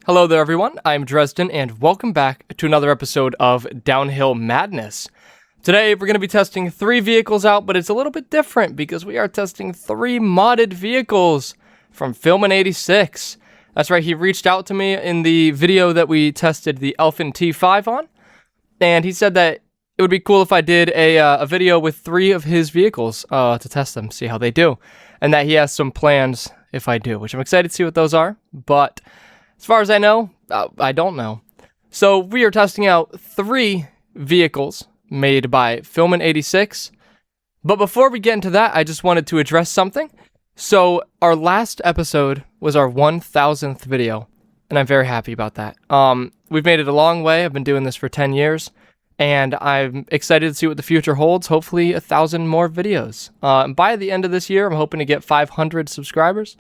Hello there everyone, I'm Dresden and welcome back to another episode of Downhill Madness. Today we're going to be testing 3 vehicles out, but it's a little bit different because we are testing 3 modded vehicles from Fillman86. That's right, he reached out to me in the video that we tested the Elfin T5 on, and he said that it would be cool if I did a video with 3 of his vehicles to test them, see how they do, and that he has some plans if I do, which I'm excited to see what those are, but as far as I know, I don't know. So we are testing out 3 vehicles made by Fillman86. But before we get into that, I just wanted to address something. So our last episode was our 1000th video, and I'm very happy about that. We've made it a long way. I've been doing this for 10 years, and I'm excited to see what the future holds. Hopefully 1,000 more videos. And by the end of this year, I'm hoping to get 500 subscribers.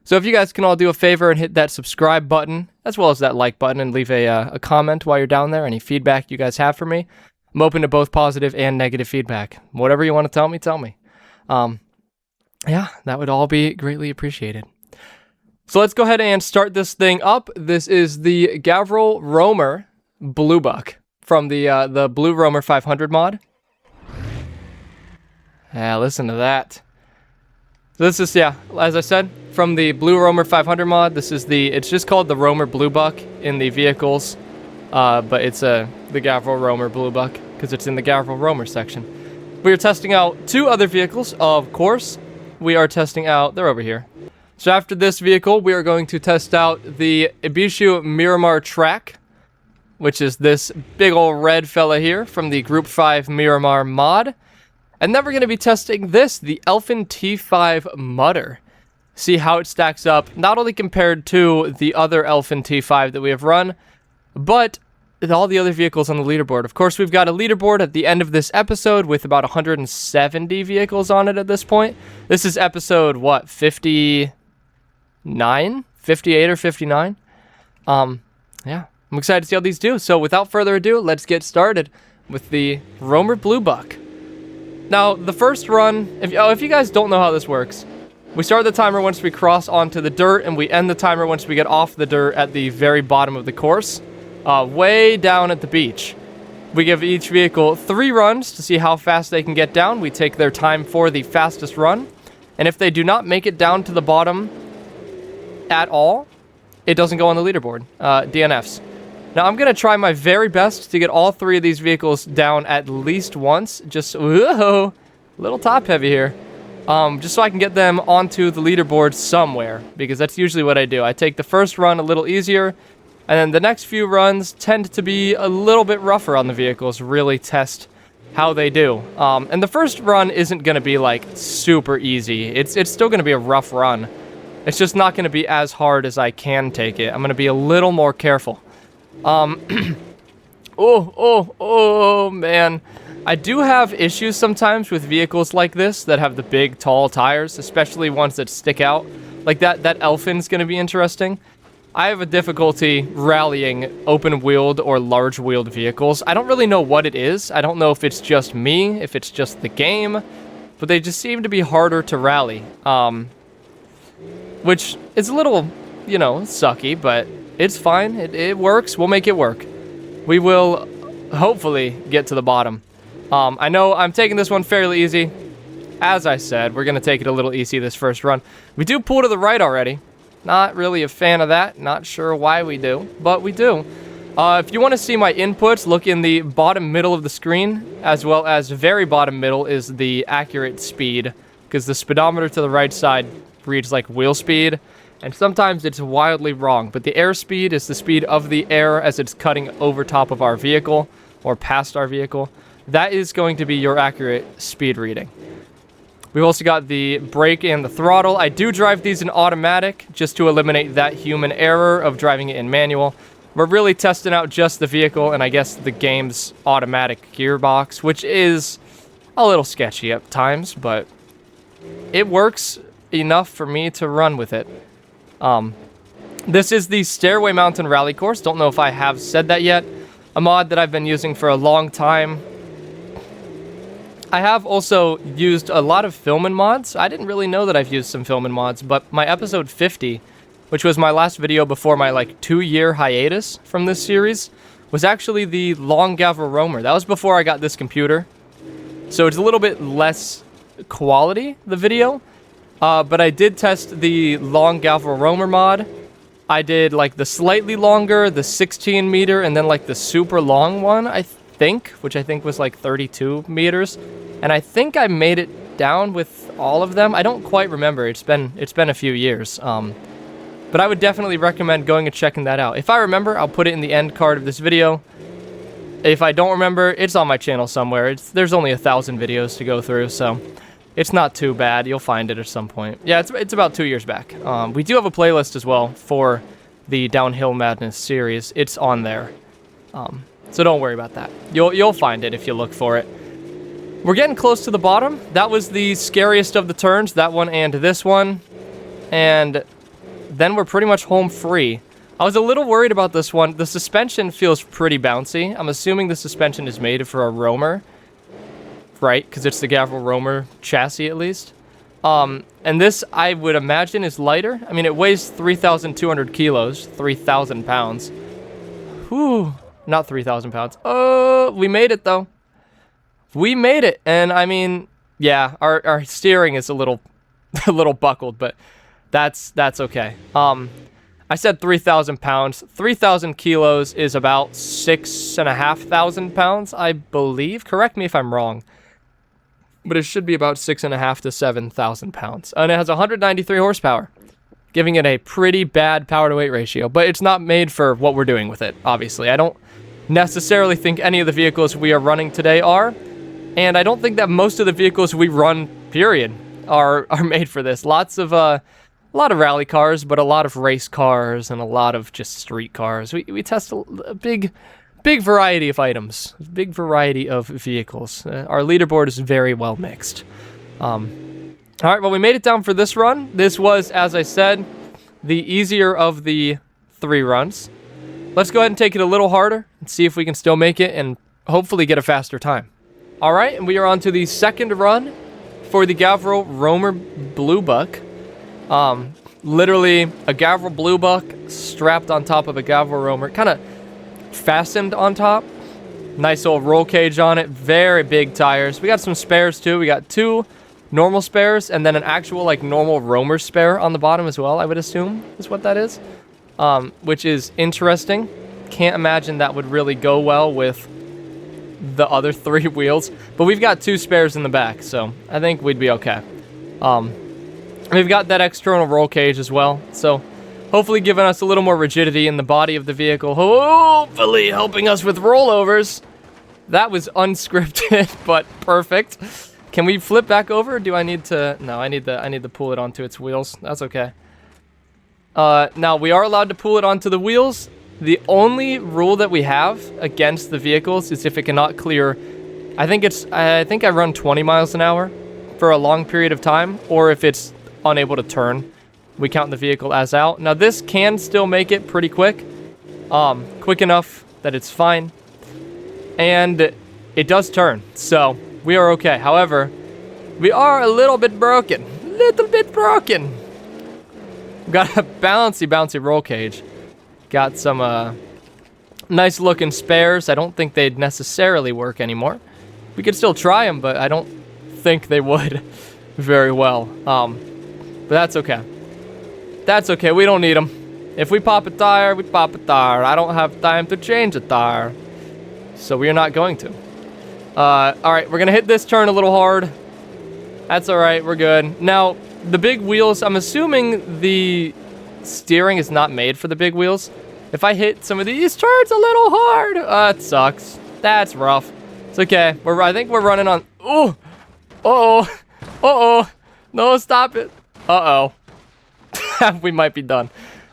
So if you guys can all do a favor and hit that subscribe button, as well as that like button, and leave a comment while you're down there, any feedback you guys have for me, I'm open to both positive and negative feedback. Whatever you want to tell me. Yeah, that would all be greatly appreciated. So let's go ahead and start this thing up. This is the Gavril Romer Blue Buck from the Blue Romer 500 mod. Yeah, listen to that. So this is, yeah, as I said, from the Blue Romer 500 mod. This is it's just called the Romer Blue Buck in the vehicles, but it's the Gavril Romer Blue Buck because it's in the Gavril Romer section. We are testing out 2 other vehicles, of course. We are testing out, they're over here. So after this vehicle, we are going to test out the Ibishu Miramar Track, which is this big old red fella here from the Group 5 Miramar mod. And then we're going to be testing this, the Elfin T5 Mutter. See how it stacks up, not only compared to the other Elfin T5 that we have run, but all the other vehicles on the leaderboard. Of course, we've got a leaderboard at the end of this episode with about 170 vehicles on it at this point. This is episode, what, 59? 58 or 59? Yeah, I'm excited to see how these do. So without further ado, let's get started with the Romer Blue Buck. Now, the first run, if you guys don't know how this works, we start the timer once we cross onto the dirt, and we end the timer once we get off the dirt at the very bottom of the course, way down at the beach. We give each vehicle 3 runs to see how fast they can get down. We take their time for the fastest run, and if they do not make it down to the bottom at all, it doesn't go on the leaderboard, DNFs. Now, I'm going to try my very best to get all 3 of these vehicles down at least once. Just, whoa, a little top heavy here. Just so I can get them onto the leaderboard somewhere, because that's usually what I do. I take the first run a little easier, and then the next few runs tend to be a little bit rougher on the vehicles, really test how they do. And the first run isn't going to be, like, super easy. It's still going to be a rough run. It's just not going to be as hard as I can take it. I'm going to be a little more careful. Oh, man. I do have issues sometimes with vehicles like this that have the big, tall tires, especially ones that stick out. Like that Elfin's going to be interesting. I have a difficulty rallying open-wheeled or large-wheeled vehicles. I don't really know what it is. I don't know if it's just me, if it's just the game, but they just seem to be harder to rally. Which is a little, sucky, but it's fine. It works. We'll make it work. We will hopefully get to the bottom. I know I'm taking this one fairly easy. As I said, we're going to take it a little easy this first run. We do pull to the right already. Not really a fan of that. Not sure why we do, but we do. If you want to see my inputs, look in the bottom middle of the screen, as well as very bottom middle is the accurate speed, because the speedometer to the right side reads like wheel speed. And sometimes it's wildly wrong, but the airspeed is the speed of the air as it's cutting over top of our vehicle, or past our vehicle. That is going to be your accurate speed reading. We've also got the brake and the throttle. I do drive these in automatic, just to eliminate that human error of driving it in manual. We're really testing out just the vehicle, and I guess the game's automatic gearbox, which is a little sketchy at times, but it works enough for me to run with it. This is the Stairway Mountain Rally Course. Don't know if I have said that yet. A mod that I've been using for a long time. I have also used a lot of Fillman mods. I didn't really know that I've used some Fillman mods, but my episode 50 which was my last video before my like 2-year hiatus from this series, was actually the long gavel roamer. That was before I got this computer. So it's a little bit less quality, the video. But I did test the long gavel roamer mod. I did like the slightly longer, the 16 meter, and then like the super long one, I think, which I think was like 32 meters. And I think I made it down with all of them. I don't quite remember. It's been a few years. But I would definitely recommend going and checking that out. If I remember, I'll put it in the end card of this video. If I don't remember, it's on my channel somewhere. There's only 1,000 videos to go through, so it's not too bad. You'll find it at some point. Yeah, it's about 2 years back. We do have a playlist as well for the Downhill Madness series. It's on there. So don't worry about that. You'll find it if you look for it. We're getting close to the bottom. That was the scariest of the turns, that one and this one. And then we're pretty much home free. I was a little worried about this one. The suspension feels pretty bouncy. I'm assuming the suspension is made for a roamer. Right, because it's the gavel roamer chassis at least. And this, I would imagine, is lighter. I mean, it weighs 3,200 kilos, 3,000 pounds. Whew, not 3,000 pounds. Oh, we made it, though. We made it, and I mean, yeah, our steering is a little buckled, but that's okay. I said 3,000 pounds. 3,000 kilos is about 6,500 pounds, I believe. Correct me if I'm wrong. But it should be about 6,500 to 7,000 pounds. And it has 193 horsepower, giving it a pretty bad power-to-weight ratio. But it's not made for what we're doing with it, obviously. I don't necessarily think any of the vehicles we are running today are. And I don't think that most of the vehicles we run, period, are made for this. A lot of rally cars, but a lot of race cars and a lot of just street cars. We test a big variety of items, big variety of vehicles. Our leaderboard is very well mixed. All right, well, we made it down for this run. This was, as I said, the easier of the 3 runs. Let's go ahead and take it a little harder and see if we can still make it and hopefully get a faster time. All right, and we are on to the second run for the Gavril Roamer Blue Buck. Literally a Gavril Blue Buck strapped on top of a Gavril Roamer, kind of fastened on top. Nice old roll cage on it. Very big tires. We got some spares too. We got 2 normal spares and then an actual like normal Roamer spare on the bottom as well, I would assume is what that is. Which is interesting. Can't imagine that would really go well with the other 3 wheels. But we've got 2 spares in the back, so I think we'd be okay. We've got that external roll cage as well, so hopefully giving us a little more rigidity in the body of the vehicle. Hopefully helping us with rollovers. That was unscripted, but perfect. Can we flip back over? Or do I need to? No, I need to pull it onto its wheels. That's okay. Now we are allowed to pull it onto the wheels. The only rule that we have against the vehicles is if it cannot clear. I think I run 20 miles an hour for a long period of time, or if it's unable to turn, we count the vehicle as out. Now this can still make it pretty quick. Quick enough that it's fine. And it does turn, so we are okay. However, we are a little bit broken. Got a bouncy roll cage. Got some nice looking spares. I don't think they'd necessarily work anymore. We could still try them, but I don't think they would very well. But that's okay. That's okay. We don't need them. If we pop a tire, we pop a tire. I don't have time to change a tire, so we are not going to. All right, we're gonna hit this turn a little hard. That's all right. We're good. Now, the big wheels, I'm assuming the steering is not made for the big wheels. If I hit some of these turns a little hard, it sucks. That's rough. It's okay. I think we're running on. Ooh. Uh-oh. No, stop it. Uh-oh. We might be done.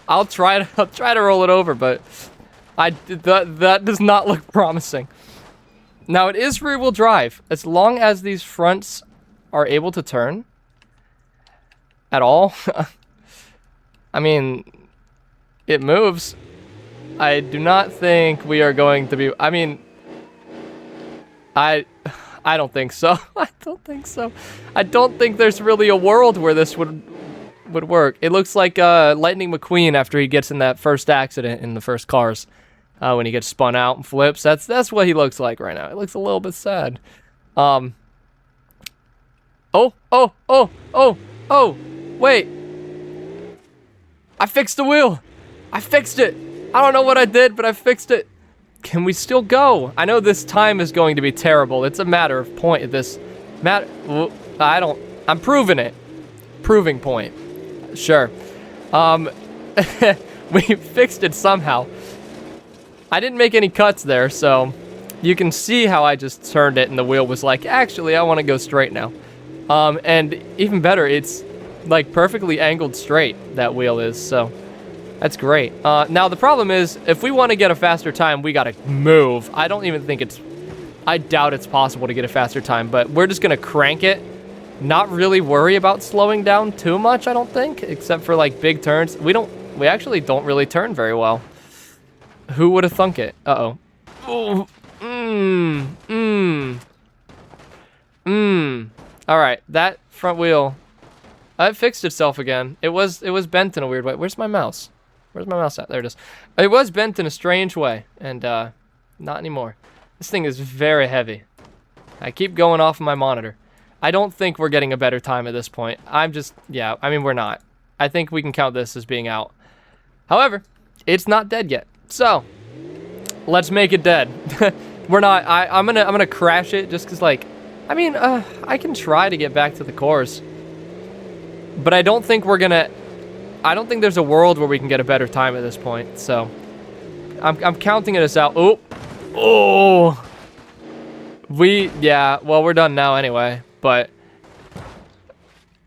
I'll try to roll it over, but that does not look promising. Now, it is rear-wheel drive. As long as these fronts are able to turn at all. I mean, it moves. I do not think we are going to be... I mean, I don't think so. I don't think so. I don't think there's really a world where this would would work. It looks like Lightning McQueen after he gets in that first accident in the first Cars. When he gets spun out and flips. That's what he looks like right now. It looks a little bit sad. Oh, wait. I fixed the wheel. I fixed it. I don't know what I did, but I fixed it. Can we still go? I know this time is going to be terrible. It's a matter of point. I'm proving it. Proving point. Sure. We fixed it somehow. I didn't make any cuts there, so you can see how I just turned it and the wheel was like, actually, I want to go straight now. And even better, it's like perfectly angled straight, that wheel is, so that's great. Now, the problem is, if we want to get a faster time, we got to move. I doubt it's possible to get a faster time, but we're just going to crank it. Not really worry about slowing down too much, I don't think, except for like big turns. We actually don't really turn very well. Who would have thunk it? Uh-oh. Ooh. All right, that front wheel, it fixed itself again. It was bent in a weird way. Where's my mouse? Where's my mouse at? There it is. It was bent in a strange way, and not anymore. This thing is very heavy. I keep going off of my monitor. I don't think we're getting a better time at this point. Yeah, I mean, we're not. I think we can count this as being out. However, it's not dead yet. So, let's make it dead. We're not. I'm gonna crash it just cause like, I mean, I can try to get back to the course, but I don't think there's a world where we can get a better time at this point. So, I'm counting it as out. Oh. Yeah. Well, we're done now anyway. But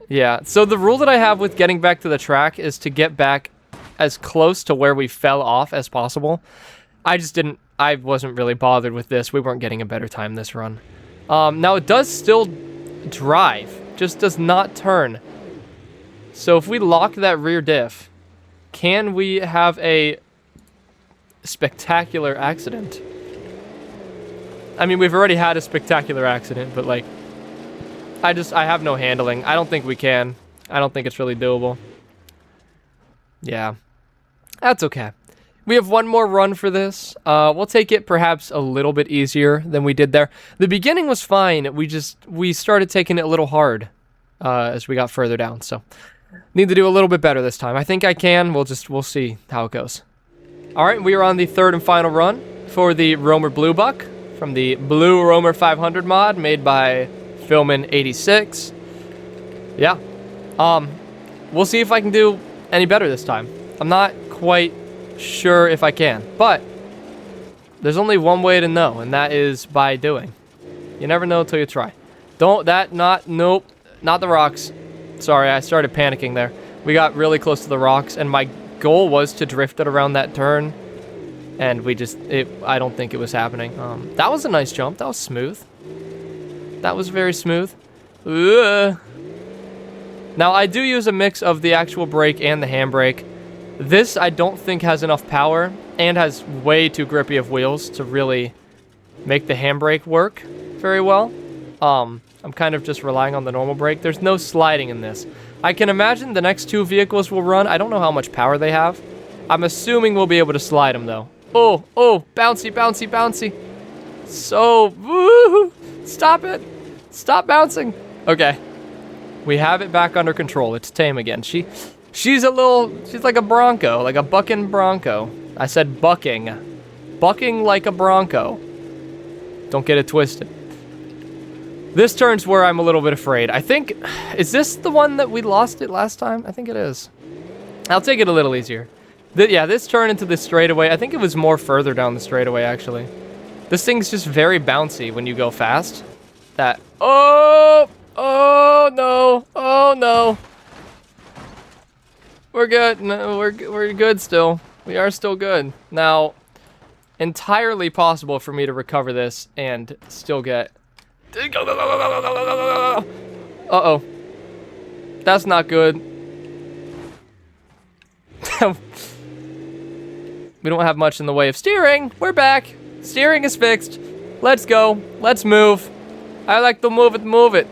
yeah. So the rule that I have with getting back to the track is to get back as close to where we fell off as possible. I wasn't really bothered with this. We weren't getting a better time this run. Now it does still drive, just does not turn. So if we lock that rear diff, can we have a spectacular accident? I mean, we've already had a spectacular accident, but like, I have no handling. I don't think we can. I don't think it's really doable. Yeah. That's okay. We have one more run for this. We'll take it perhaps a little bit easier than we did there. The beginning was fine. We started taking it a little hard as we got further down. So need to do a little bit better this time. I think I can. We'll see how it goes. All right, we are on the third and final run for the Roamer Blue Buck from the Blue Roamer 500 mod made by Fillman86. Yeah. We'll see if I can do any better this time. I'm not quite sure if I can, but there's only one way to know, and that is by doing. You never know until you try. Nope, not the rocks. Sorry, I started panicking there. We got really close to the rocks, and my goal was to drift it around that turn, and I don't think it was happening. That was a nice jump. That was smooth. That was very smooth. Ugh. Now, I do use a mix of the actual brake and the handbrake. This, I don't think, has enough power and has way too grippy of wheels to really make the handbrake work very well. I'm kind of just relying on the normal brake. There's no sliding in this. I can imagine the next two vehicles will run. I don't know how much power they have. I'm assuming we'll be able to slide them, though. Oh, bouncy, bouncy, bouncy. So, woo! Stop it. Stop bouncing. Okay. We have it back under control. It's tame again. She's like a bronco, like a bucking bronco. I said bucking. Bucking like a bronco. Don't get it twisted. This turn's where I'm a little bit afraid. I think, is this the one that we lost it last time? I think it is. I'll take it a little easier. Yeah, this turn into the straightaway. I think it was more further down the straightaway, actually. This thing's just very bouncy when you go fast. Oh no. We're good. No, we're good still. We are still good. Now, entirely possible for me to recover this and still get... Uh-oh. That's not good. We don't have much in the way of steering. We're back. Steering is fixed. Let's go. Let's move. I like to move it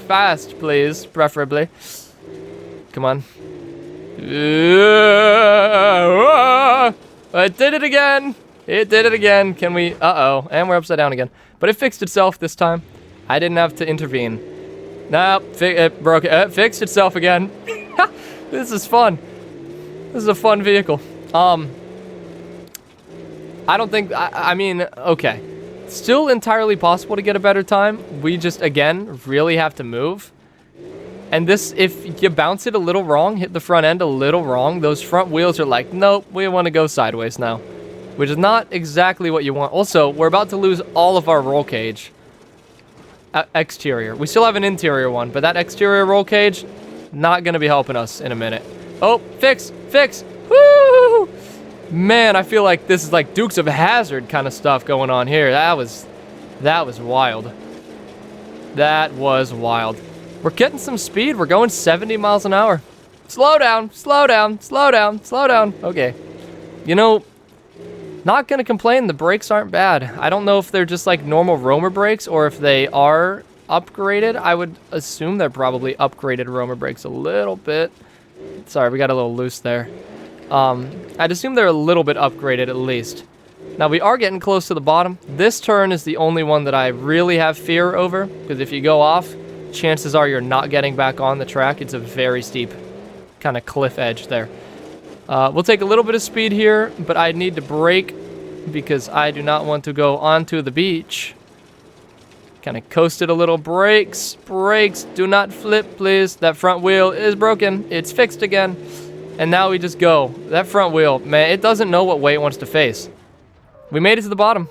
fast, please, preferably. Come on. It did it again. It did it again. Can we? Uh-oh. And we're upside down again. But it fixed itself this time. I didn't have to intervene. Nope. It broke it. It fixed itself again. This is fun. This is a fun vehicle. I don't think... I mean, okay. Still entirely possible to get a better time. We just, again, really have to move. And this, if you bounce it a little wrong, hit the front end a little wrong, those front wheels are like, nope, we want to go sideways now. Which is not exactly what you want. Also, we're about to lose all of our roll cage. Exterior. We still have an interior one, but that exterior roll cage, not going to be helping us in a minute. Oh, fix! Woo! Man, I feel like this is like Dukes of Hazzard kind of stuff going on here. That was wild. That was wild. We're getting some speed. We're going 70 miles an hour. Slow down. Okay. You know, not gonna complain. The brakes aren't bad. I don't know if they're just like normal Roamer brakes or if they are upgraded. I would assume they're probably upgraded Roamer brakes a little bit. Sorry, we got a little loose there. I'd assume they're a little bit upgraded at least. Now, we are getting close to the bottom. This turn is the only one that I really have fear over, because if you go off, chances are you're not getting back on the track. It's a very steep kind of cliff edge there. We'll take a little bit of speed here, but I need to brake because I do not want to go onto the beach. Kind of coasted a little. Brakes, do not flip, please. That front wheel is broken. It's fixed again. And now we just go. That front wheel, man, it doesn't know what way it wants to face. We made it to the bottom.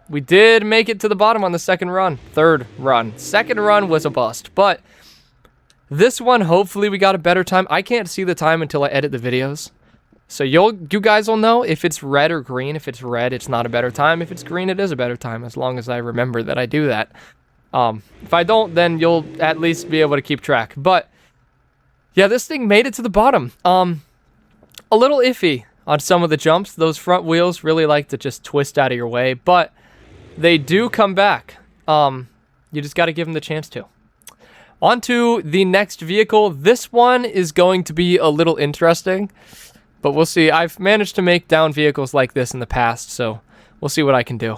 We did make it to the bottom on the second run. Third run. Second run was a bust. But this one, hopefully we got a better time. I can't see the time until I edit the videos. So you guys will know if it's red or green. If it's red, it's not a better time. If it's green, it is a better time, as long as I remember that I do that. If I don't, then you'll at least be able to keep track. But yeah, this thing made it to the bottom. A little iffy on some of the jumps. Those front wheels really like to just twist out of your way, but they do come back. You just got to give them the chance to. On to the next vehicle. This one is going to be a little interesting, but we'll see. I've managed to make down vehicles like this in the past, so we'll see what I can do.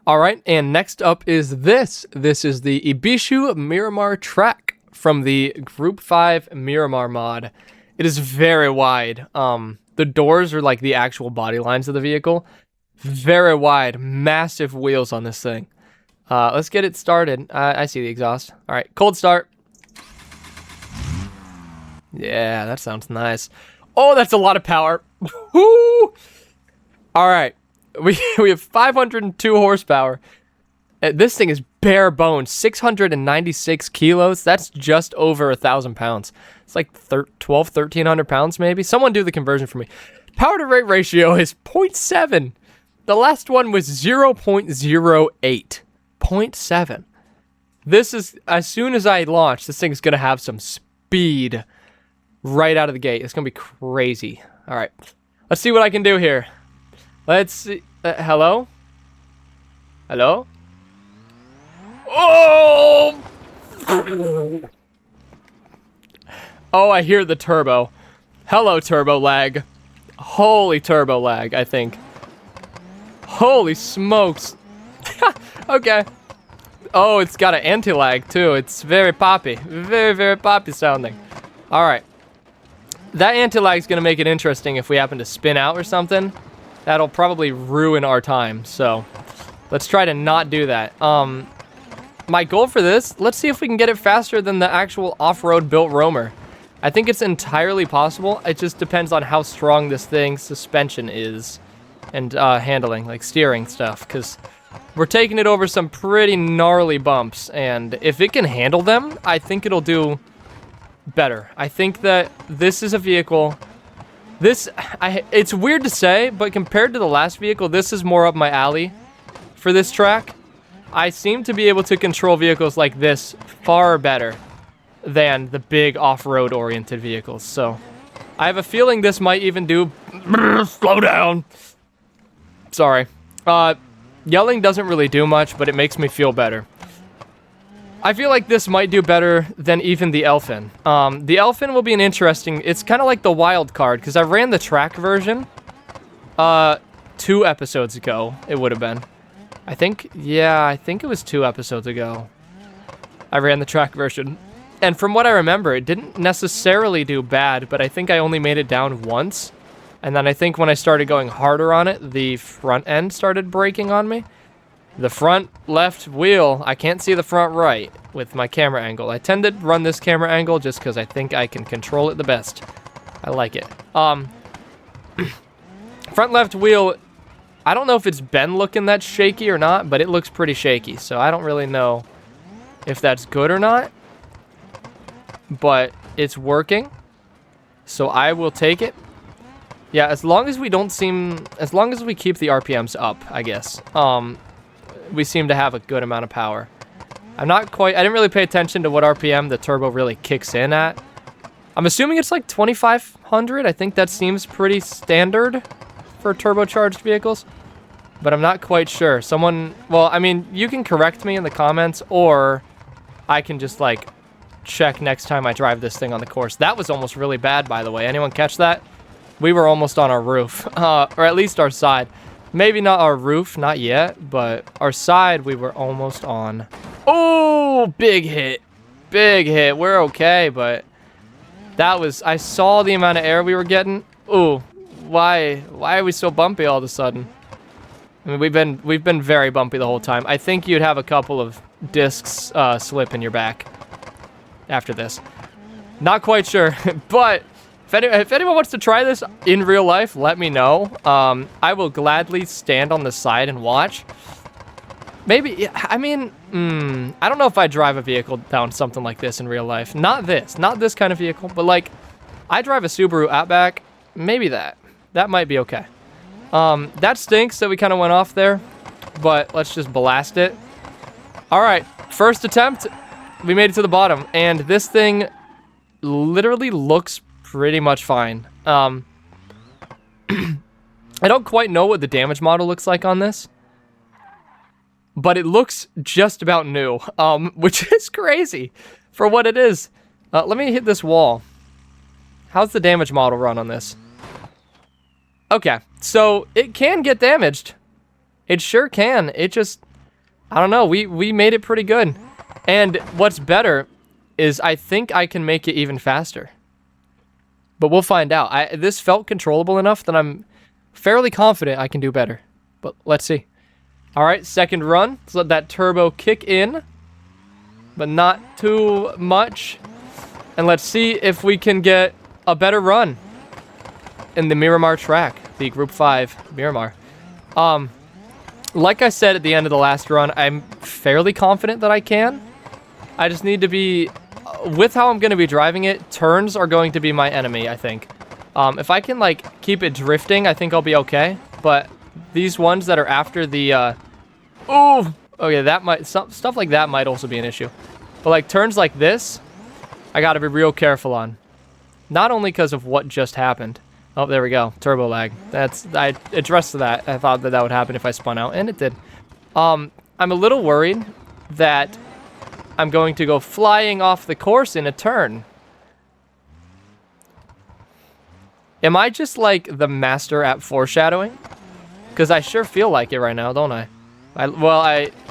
All right, and next up is this. This is the Ibishu Miramar track from the Group 5 Miramar mod. It is very wide. The doors are like the actual body lines of the vehicle. Very wide, massive wheels on this thing. Let's get it started. I see the exhaust. All right, cold start. Yeah, that sounds nice. Oh, that's a lot of power. Woo! All right, we have 502 horsepower. This thing is bare bones, 696 kilos. That's just over 1,000 pounds. It's like 1,300 pounds maybe. Someone do the conversion for me. Power to weight ratio is 0.7. The last one was 0.08. 0.7. This is, as soon as I launch, this thing's going to have some speed right out of the gate. It's going to be crazy. All right. Let's see what I can do here. Let's see. Hello? Hello? Oh! Oh, I hear the turbo. Hello, turbo lag. Holy turbo lag, I think. Holy smokes. Okay. Oh, it's got an anti-lag, too. It's very poppy. Very, very poppy sounding. All right. That anti-lag is going to make it interesting if we happen to spin out or something. That'll probably ruin our time, so let's try to not do that. My goal for this, let's see if we can get it faster than the actual off-road built Roamer. I think it's entirely possible. It just depends on how strong this thing's suspension is and handling, like steering stuff, because we're taking it over some pretty gnarly bumps, and if it can handle them, I think it'll do better. I think that this is a vehicle... it's weird to say, but compared to the last vehicle, this is more up my alley for this track. I seem to be able to control vehicles like this far better than the big off-road oriented vehicles. So I have a feeling this might even do... Slow down. Sorry. Yelling doesn't really do much, but it makes me feel better. I feel like this might do better than even the Elfin. The Elfin will be an interesting... It's kind of like the wild card, because I ran the track version 2 episodes ago, it would have been. I think it was 2 episodes ago. I ran the track version. And from what I remember, it didn't necessarily do bad, but I think I only made it down once. And then I think when I started going harder on it, the front end started breaking on me. The front left wheel, I can't see the front right with my camera angle. I tend to run this camera angle just because I think I can control it the best. I like it. Front left wheel, I don't know if it's been looking that shaky or not, but it looks pretty shaky. So I don't really know if that's good or not. But it's working. So I will take it. Yeah, as long as we keep the RPMs up, I guess. We seem to have a good amount of power. I didn't really pay attention to what RPM the turbo really kicks in at. I'm assuming it's like 2,500. I think that seems pretty standard for turbocharged vehicles. But I'm not quite sure. Well, I mean, you can correct me in the comments, or I can just like check next time I drive this thing on the course. That was almost really bad, by the way. Anyone catch that? We were almost on our roof, or at least our side. Maybe not our roof, not yet, but our side we were almost on. Oh, big hit. Big hit. We're okay, but that was... I saw the amount of air we were getting. Ooh, why are we so bumpy all of a sudden? I mean, we've been very bumpy the whole time. I think you'd have a couple of discs slip in your back after this. Not quite sure, but... If anyone wants to try this in real life, let me know. I will gladly stand on the side and watch. Maybe, I mean, I don't know if I drive a vehicle down something like this in real life. Not this kind of vehicle, but like, I drive a Subaru Outback. Maybe that might be okay. That stinks that we kind of went off there, but let's just blast it. All right, first attempt, we made it to the bottom, and this thing literally looks pretty much fine. I don't quite know what the damage model looks like on this, but it looks just about new, which is crazy for what it is. Let me hit this wall. How's the damage model run on this? Okay, so it can get damaged. It sure can. It just, I don't know, we made it pretty good. And what's better is I think I can make it even faster. But we'll find out. This felt controllable enough that I'm fairly confident I can do better. But let's see. All right, second run. Let's let that turbo kick in, but not too much. And let's see if we can get a better run in the Miramar track, the Group 5 Miramar. Like I said at the end of the last run, I'm fairly confident that I can. I just need to be... With how I'm going to be driving it, turns are going to be my enemy, I think. If I can, like, keep it drifting, I think I'll be okay. But these ones that are after the, oh, yeah, that might... Stuff like that might also be an issue. But, like, turns like this, I got to be real careful on. Not only because of what just happened. Oh, there we go. Turbo lag. I addressed that. I thought that would happen if I spun out, and it did. I'm a little worried that I'm going to go flying off the course in a turn. Am I just like the master at foreshadowing? Because I sure feel like it right now, don't I?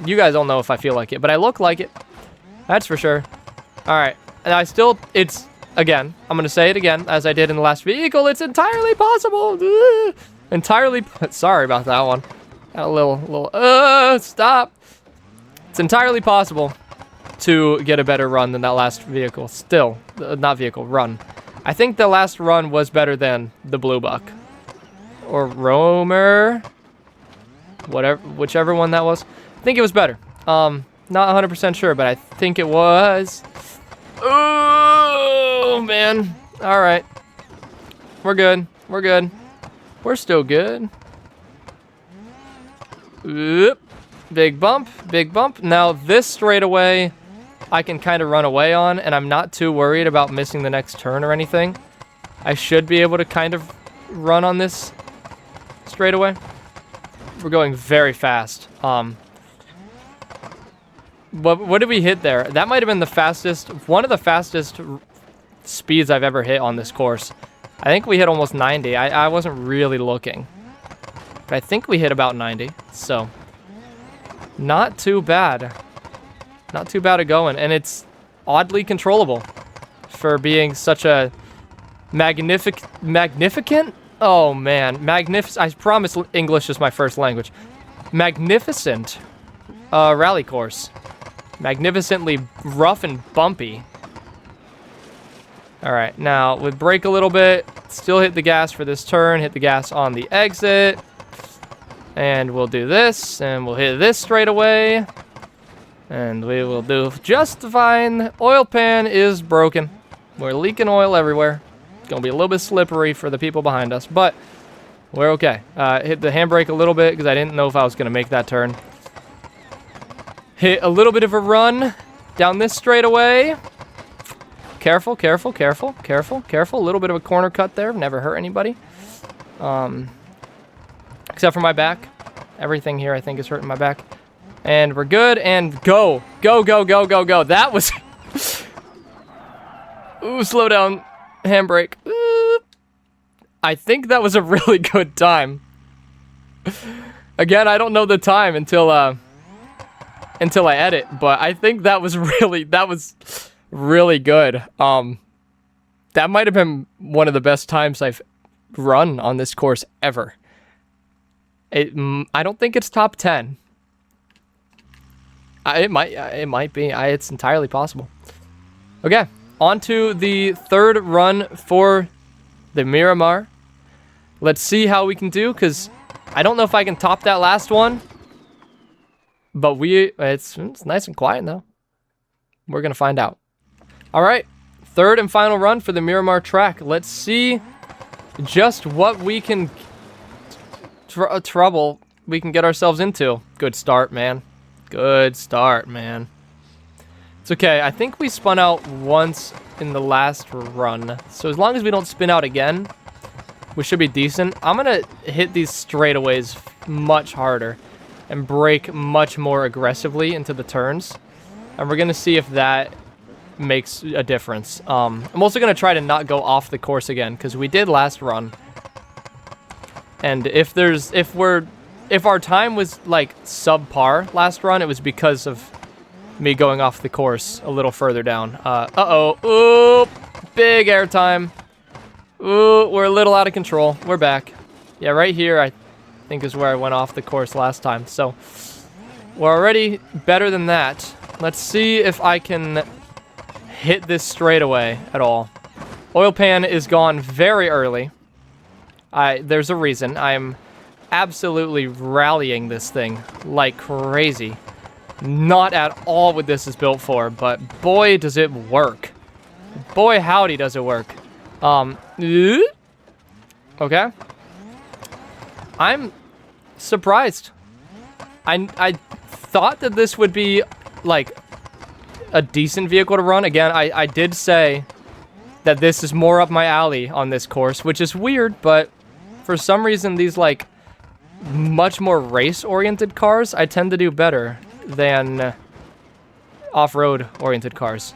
You guys don't know if I feel like it, but I look like it. That's for sure. All right, and again, I'm gonna say it again, as I did in the last vehicle. It's entirely possible. Sorry about that one. Got a little. Stop. It's entirely possible to get a better run than that last vehicle. Still, not vehicle, run. I think the last run was better than the Blue Buck. Or Romer. Whichever one that was. I think it was better. Not 100% sure, but I think it was. Oh, man. All right. We're good. We're good. We're still good. Oop. Big bump. Big bump. Now, this straightaway I can kind of run away on, and I'm not too worried about missing the next turn or anything. I should be able to kind of run on this straightaway. We're going very fast. What did we hit there? That might have been the fastest, one of the fastest speeds I've ever hit on this course. I think we hit almost 90. I wasn't really looking. But I think we hit about 90. So, not too bad. Not too bad at going. And it's oddly controllable for being such a magnificent? Oh, man. Magnificent. I promise English is my first language. Magnificent rally course. Magnificently rough and bumpy. All right, now we brake a little bit, still hit the gas for this turn, hit the gas on the exit, and we'll do this, and we'll hit this straight away, and we will do just fine. Oil pan is broken. We're leaking oil everywhere. It's gonna be a little bit slippery for the people behind us, but we're okay. Hit the handbrake a little bit because I didn't know if I was gonna make that turn. Hit a little bit of a run down this straightaway. Careful, careful, careful, careful, careful. A little bit of a corner cut there. Never hurt anybody. Except for my back. Everything here, I think, is hurting my back. And we're good. And go. Go, go, go, go, go. That was... Ooh, slow down. Handbrake. I think that was a really good time. Again, I don't know the time until I edit. But I think that was really good. That might have been one of the best times I've run on this course ever. I don't think it's top 10. It might be. It's entirely possible. Okay, on to the third run for the Miramar. Let's see how we can do, because I don't know if I can top that last one. But it's nice and quiet though. We're gonna find out. All right, third and final run for the Miramar track. Let's see just what we can trouble we can get ourselves into. Good start, man. Good start, man. It's okay. I think we spun out once in the last run. So as long as we don't spin out again, we should be decent. I'm going to hit these straightaways much harder and brake much more aggressively into the turns. And we're going to see if that makes a difference. I'm also going to try to not go off the course again, because we did last run. And if our time was like subpar last run, it was because of me going off the course a little further down. Ooh, big airtime. Ooh, we're a little out of control. We're back. Yeah, right here I think is where I went off the course last time. So we're already better than that. Let's see if I can hit this straightaway at all. Oil pan is gone very early. There's a reason. I'm absolutely rallying this thing like crazy. Not at all what this is built for, but boy, does it work. Boy, howdy, does it work. Okay. I'm surprised. I thought that this would be, like, a decent vehicle to run. Again, I did say that this is more up my alley on this course, which is weird, but for some reason, these, like, much more race-oriented cars, I tend to do better than off-road-oriented cars.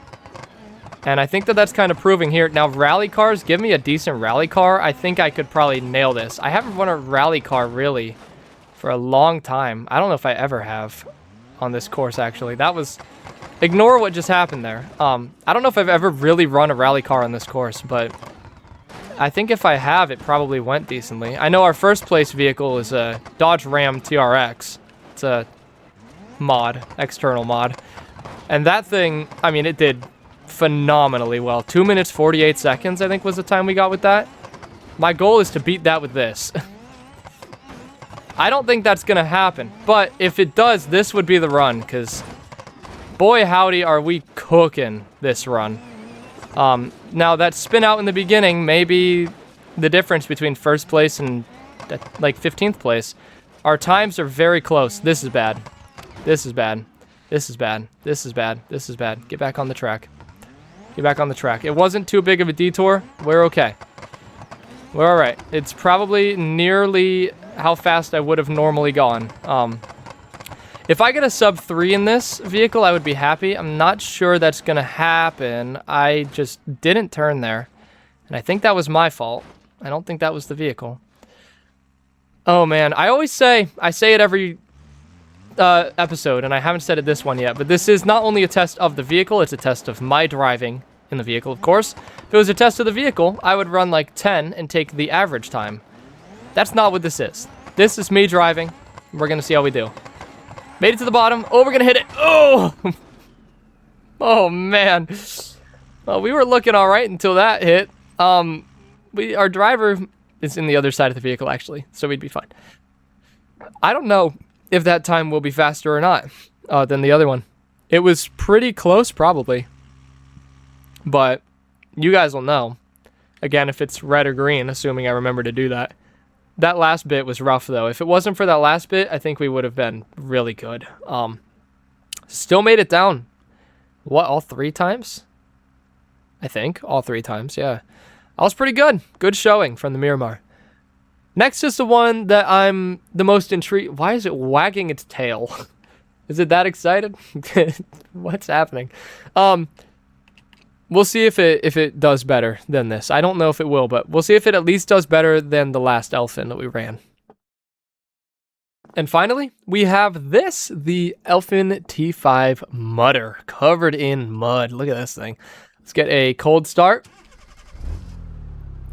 And I think that that's kind of proving here. Now, rally cars, give me a decent rally car. I think I could probably nail this. I haven't run a rally car, really, for a long time. I don't know if I ever have on this course, actually. That was... Ignore what just happened there. I don't know if I've ever really run a rally car on this course, but I think if I have, it probably went decently. I know our first place vehicle is a Dodge Ram TRX. It's a mod, external mod. And that thing, I mean, it did phenomenally well. 2 minutes, 48 seconds, I think was the time we got with that. My goal is to beat that with this. I don't think that's going to happen. But if it does, this would be the run, because boy howdy are we cooking this run. Now that spin out in the beginning may be the difference between first place and like 15th place. Our times are very close. This is bad. This is bad. This is bad. This is bad. This is bad. Get back on the track. Get back on the track. It wasn't too big of a detour. We're okay. We're all right. It's probably nearly how fast I would have normally gone. If I get a sub 3 in this vehicle, I would be happy. I'm not sure that's going to happen. I just didn't turn there. And I think that was my fault. I don't think that was the vehicle. Oh, man. I say it every episode, and I haven't said it this one yet, but this is not only a test of the vehicle, it's a test of my driving in the vehicle, of course. If it was a test of the vehicle, I would run like 10 and take the average time. That's not what this is. This is me driving. We're going to see how we do. Made it to the bottom. Oh, we're going to hit it. Oh! Oh, man. Well, we were looking all right until that hit. Our driver is in the other side of the vehicle, actually, so we'd be fine. I don't know if that time will be faster or not than the other one. It was pretty close, probably. But you guys will know. Again, if it's red or green, assuming I remember to do that. That last bit was rough, though. If it wasn't for that last bit, I think we would have been really good. Still made it down. What, all 3 times? I think. All 3 times, yeah. That was pretty good. Good showing from the Miramar. Next is the one that I'm the most intrigued. Why is it wagging its tail? Is it that excited? What's happening? We'll see if it does better than this. I don't know if it will, but we'll see if it at least does better than the last Elfin that we ran. And finally, we have this, the Elfin T5 Mudder, covered in mud. Look at this thing. Let's get a cold start.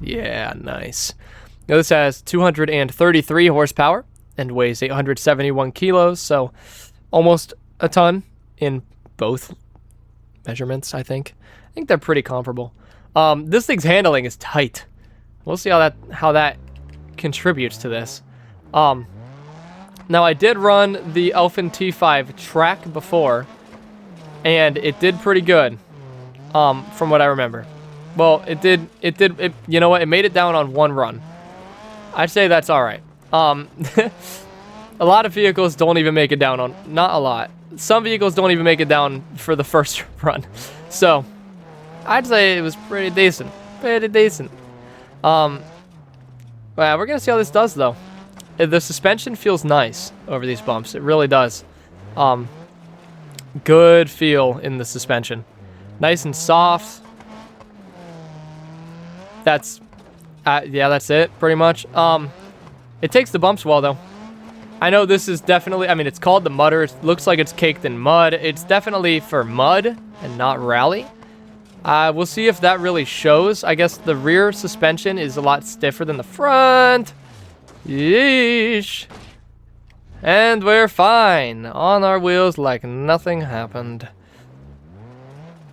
Yeah, nice. Now this has 233 horsepower and weighs 871 kilos, so almost a ton in both measurements, I think. I think they're pretty comparable. This thing's handling is tight. We'll see how that contributes to this. Now I did run the Elfin T5 track before, and it did pretty good, from what I remember. Well, you know what? It made it down on 1 run. I'd say that's all right. A lot of vehicles don't even make it down on, not a lot. Some vehicles don't even make it down for the first run. So, I'd say it was pretty decent. Pretty decent. Well, we're going to see how this does, though. The suspension feels nice over these bumps. It really does. Good feel in the suspension. Nice and soft. Yeah, that's it, pretty much. It takes the bumps well, though. I know this is definitely, I mean, it's called the Mudder. It looks like it's caked in mud. It's definitely for mud and not rally. We'll see if that really shows. I guess the rear suspension is a lot stiffer than the front. Yeesh. And we're fine. On our wheels like nothing happened.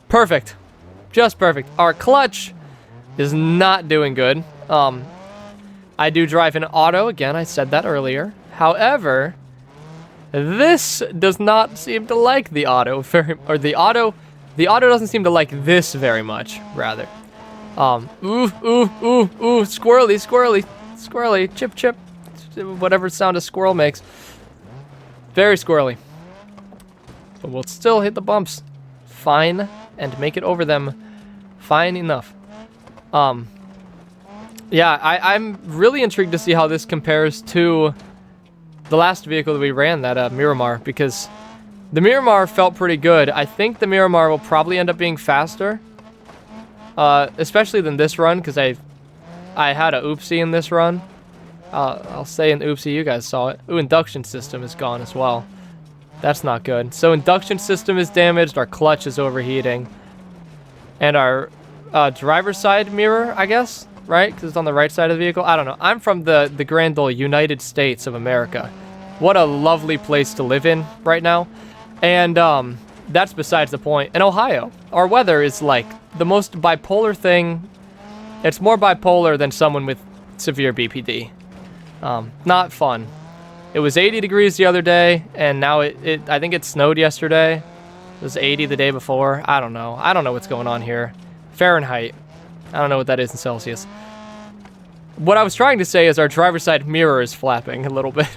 Perfect. Just perfect. Our clutch is not doing good. I do drive in auto. Again, I said that earlier. However, this does not seem to like the auto the auto doesn't seem to like this very much, rather. Ooh, squirrely, chip, whatever sound a squirrel makes. Very squirrely. But we'll still hit the bumps fine and make it over them fine enough. Yeah, I'm really intrigued to see how this compares to the last vehicle that we ran, that Miramar, because the Miramar felt pretty good. I think the Miramar will probably end up being faster, especially than this run, because I had a oopsie in this run. I'll say an oopsie, you guys saw it. Ooh, induction system is gone as well. That's not good. So induction system is damaged, our clutch is overheating, and our driver's side mirror, I guess, right? Because it's on the right side of the vehicle. I don't know. I'm from the grand old United States of America. What a lovely place to live in right now. And that's besides the point. In Ohio, our weather is like the most bipolar thing. It's more bipolar than someone with severe BPD. Not fun. It was 80 degrees the other day, and now I think it snowed yesterday. It was 80 the day before. I don't know. I don't know what's going on here. Fahrenheit. I don't know what that is in Celsius. What I was trying to say is our driver's side mirror is flapping a little bit.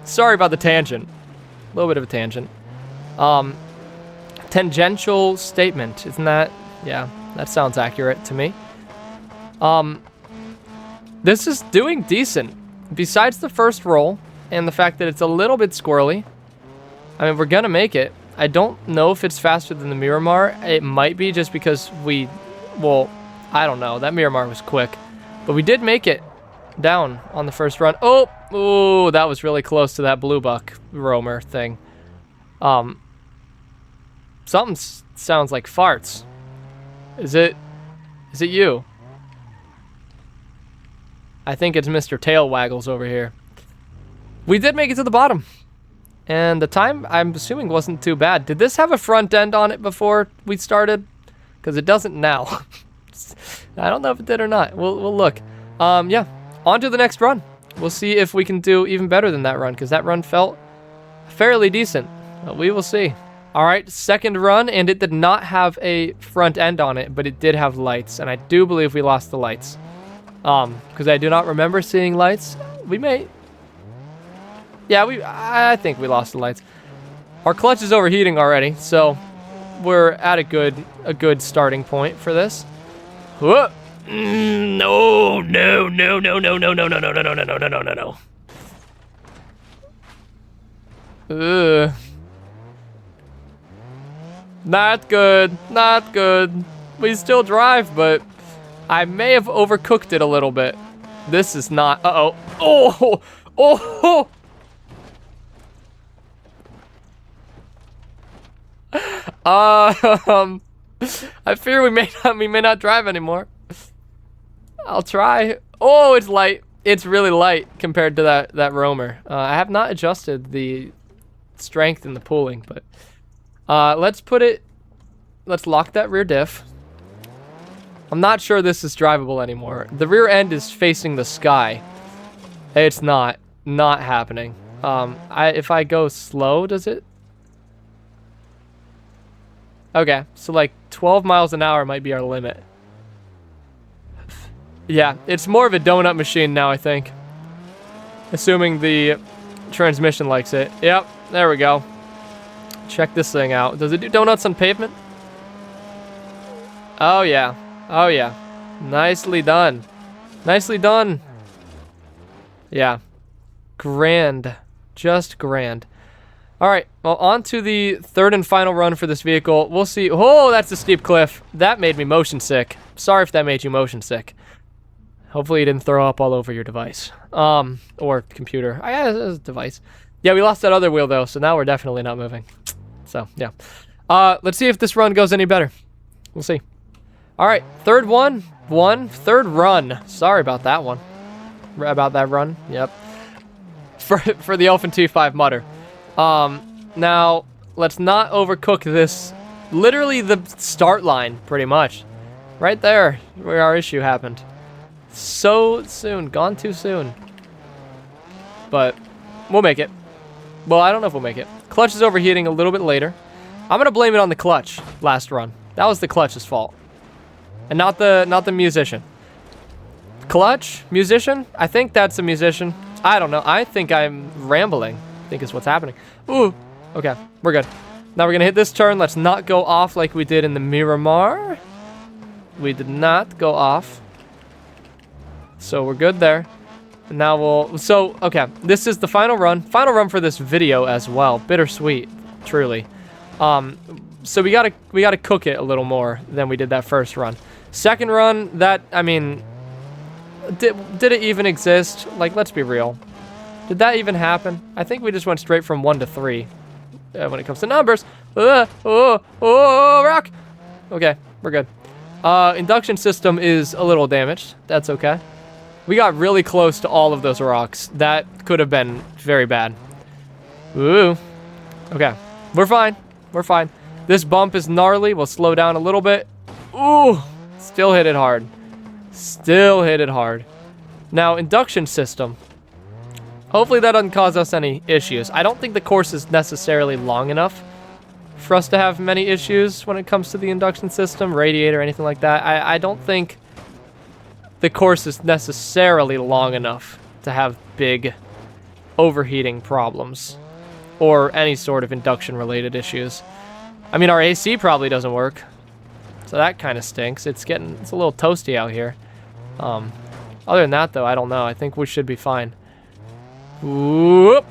Sorry about the tangent. A little bit of a tangent. Tangential statement, isn't that? Yeah, that sounds accurate to me. This is doing decent. Besides the first roll and the fact that it's a little bit squirrely, I mean, we're gonna make it. I don't know if it's faster than the Miramar. It might be just because well, I don't know. That Miramar was quick. But we did make it down on the first run. Oh, that was really close to that blue buck roamer thing. Something sounds like farts. Is it you? I think it's Mr. Tail Waggles over here. We did make it to the bottom. And the time, I'm assuming, wasn't too bad. Did this have a front end on it before we started? Because it doesn't now. I don't know if it did or not. We'll look. Yeah, on to the next run. We'll see if we can do even better than that run, because that run felt fairly decent. But we will see. All right, second run, and it did not have a front end on it, but it did have lights, and I do believe we lost the lights. Because I do not remember seeing lights. We may... Yeah, I think we lost the lights. Our clutch is overheating already, so we're at a good starting point for this. Whoa. No. Ugh. Not good. We still drive, but I may have overcooked it a little bit. This is not, oh. I fear we may not drive anymore. I'll try. Oh, it's light. It's really light compared to that roamer. I have not adjusted the strength in the pulling, but let's lock that rear diff. I'm not sure this is drivable anymore. The rear end is facing the sky. It's not happening. If I go slow, does it? Okay, so like 12 miles an hour might be our limit. Yeah, it's more of a donut machine now, I think. Assuming the transmission likes it. Yep, there we go. Check this thing out. Does it do donuts on pavement? Oh yeah. Nicely done. Yeah. Grand. Just grand. Alright, well, on to the third and final run for this vehicle. We'll see. Oh, that's a steep cliff. That made me motion sick. Sorry if that made you motion sick. Hopefully you didn't throw up all over your device. Or computer. Yeah, it was a device. Yeah, we lost that other wheel, though, so now we're definitely not moving. So, yeah. Let's see if this run goes any better. We'll see. Alright, third run. Sorry about that one. About that run. Yep. For the Elfin T5 mutter. Now, let's not overcook this. Literally the start line, pretty much. Right there, where our issue happened. So soon, gone too soon. But, we'll make it. Well, I don't know if we'll make it. Clutch is overheating a little bit later. I'm gonna blame it on the clutch last run. That was the clutch's fault. And not the musician. Clutch? Musician? I think that's a musician. I don't know. I think I'm rambling. I think is what's happening. Ooh. Okay, we're good. Now we're gonna hit this turn. Let's not go off like we did in the Miramar. We did not go off. So we're good there. And now okay, this is the final run. Final run for this video as well. Bittersweet, truly. So we gotta cook it a little more than we did that first run. Second run, did it even exist? Like, let's be real. Did that even happen? I think we just went straight from 1 to 3 when it comes to numbers. Rock. Okay, we're good. Induction system is a little damaged. That's okay. We got really close to all of those rocks. That could have been very bad. Ooh. Okay, we're fine. We're fine. This bump is gnarly. We'll slow down a little bit. Ooh. Still hit it hard. Still hit it hard. Now, induction system. Hopefully that doesn't cause us any issues. I don't think the course is necessarily long enough for us to have many issues when it comes to the induction system, radiator, anything like that. I don't think the course is necessarily long enough to have big overheating problems or any sort of induction-related issues. I mean, our AC probably doesn't work, so that kind of stinks. It's a little toasty out here. Other than that, though, I don't know. I think we should be fine. Whoop.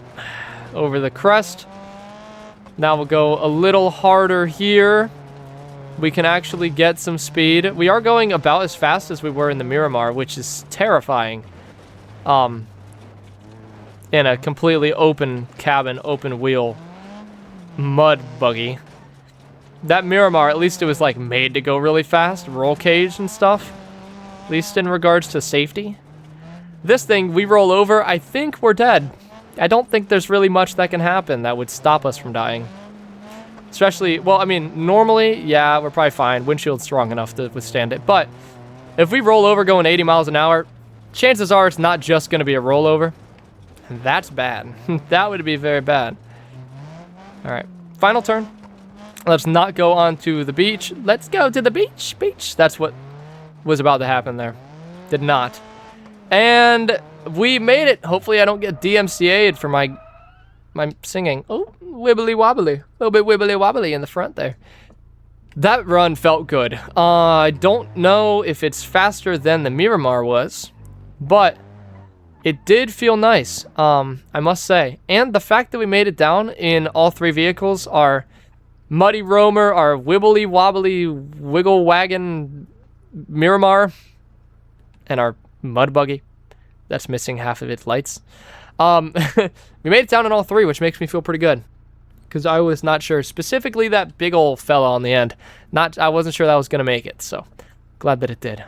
Over the crest. Now we'll go a little harder here. We can actually get some speed. We are going about as fast as we were in the Miramar, which is terrifying. In a completely open cabin, open wheel mud buggy. That Miramar, at least it was like made to go really fast, roll cage and stuff. At least in regards to safety. This thing, we roll over, I think we're dead. I don't think there's really much that can happen that would stop us from dying. Especially, well, I mean, normally, yeah, we're probably fine. Windshield's strong enough to withstand it. But if we roll over going 80 miles an hour, chances are it's not just going to be a rollover. And that's bad. That would be very bad. All right, final turn. Let's not go onto the beach. Let's go to the beach. Beach. That's what was about to happen there. Did not. And we made it. Hopefully I don't get DMCA'd for my singing. Oh, wibbly wobbly. A little bit wibbly wobbly in the front there. That run felt good. I don't know if it's faster than the Miramar was, but it did feel nice, I must say. And the fact that we made it down in all three vehicles, our Muddy Roamer, our Wibbly Wobbly Wiggle Wagon Miramar, and our Mud Buggy, that's missing half of its lights. We made it down in all three, which makes me feel pretty good. Because I was not sure, specifically that big old fella on the end. I wasn't sure that was going to make it, so glad that it did.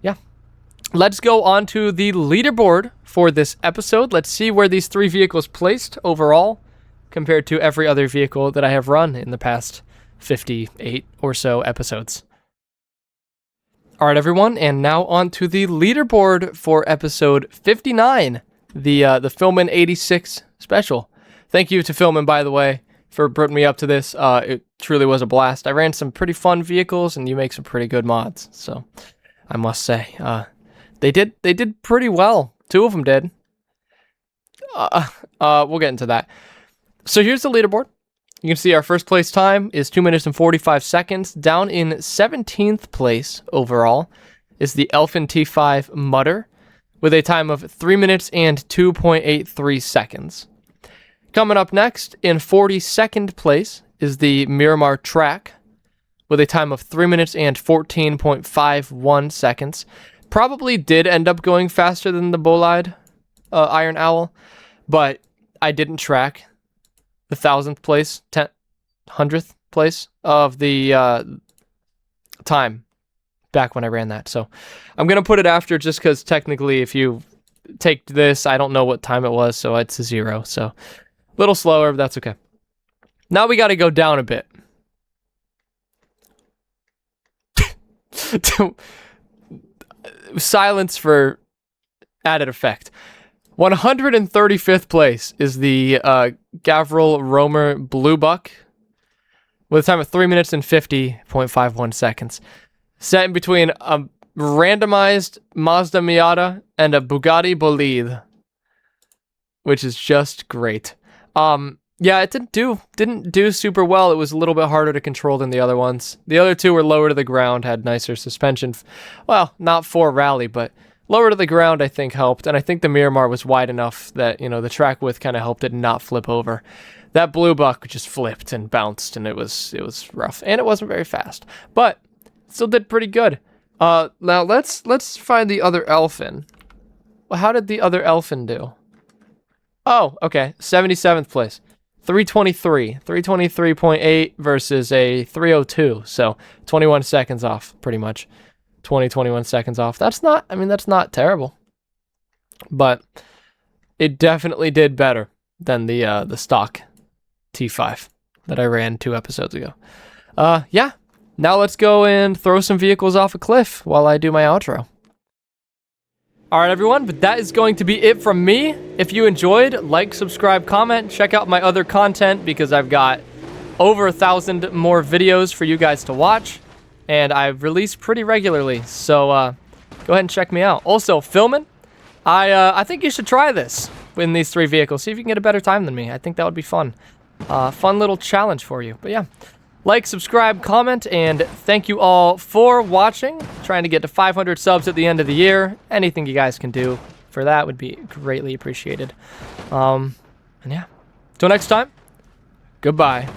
Yeah. Let's go on to the leaderboard for this episode. Let's see where these three vehicles placed overall compared to every other vehicle that I have run in the past 58 or so episodes. All right, everyone, and now on to the leaderboard for episode 59, the Fillman86 Special. Thank you to Fillman, by the way, for putting me up to this. It truly was a blast. I ran some pretty fun vehicles, and you make some pretty good mods, so I must say. They did pretty well. Two of them did. We'll get into that. So here's the leaderboard. You can see our first place time is 2 minutes and 45 seconds. Down in 17th place overall is the Elfin T5 Mutter with a time of 3 minutes and 2.83 seconds. Coming up next in 42nd place is the Miramar Track with a time of 3 minutes and 14.51 seconds. Probably did end up going faster than the Bolide Iron Owl, but I didn't track the 1,000th place, 100th place of the time back when I ran that. So I'm going to put it after just because technically if you take this, I don't know what time it was, so it's a 0. So a little slower, but that's okay. Now we got to go down a bit. Silence for added effect. 135th place is the Gavril Roamer Blue Buck with a time of 3 minutes and 50.51 seconds. Set in between a randomized Mazda Miata and a Bugatti Bolide, which is just great. Yeah, it didn't do super well. It was a little bit harder to control than the other ones. The other two were lower to the ground, had nicer suspension. Well, not for rally, but lower to the ground I think helped. And I think the Miramar was wide enough that, you know, the track width kind of helped it not flip over. That Blue Buck just flipped and bounced, and it was rough. And it wasn't very fast, but still did pretty good. Now let's find the other Elfin. Well, how did the other Elfin do? Oh, okay, 77th place. 323.8 versus a 302, so 21 seconds off, pretty much. 21 seconds off. That's not terrible. But it definitely did better than the stock T5 that I ran 2 episodes ago. Yeah, now let's go and throw some vehicles off a cliff while I do my outro. All right, everyone, but that is going to be it from me. If you enjoyed, like, subscribe, comment, check out my other content because I've got over 1,000 more videos for you guys to watch, and I release pretty regularly, so go ahead and check me out. Also, Fillman, I think you should try this in these 3 vehicles. See if you can get a better time than me. I think that would be fun. Fun little challenge for you. But yeah, like, subscribe, comment, and thank you all for watching. Trying to get to 500 subs at the end of the year. Anything you guys can do for that would be greatly appreciated. And yeah, till next time, Goodbye.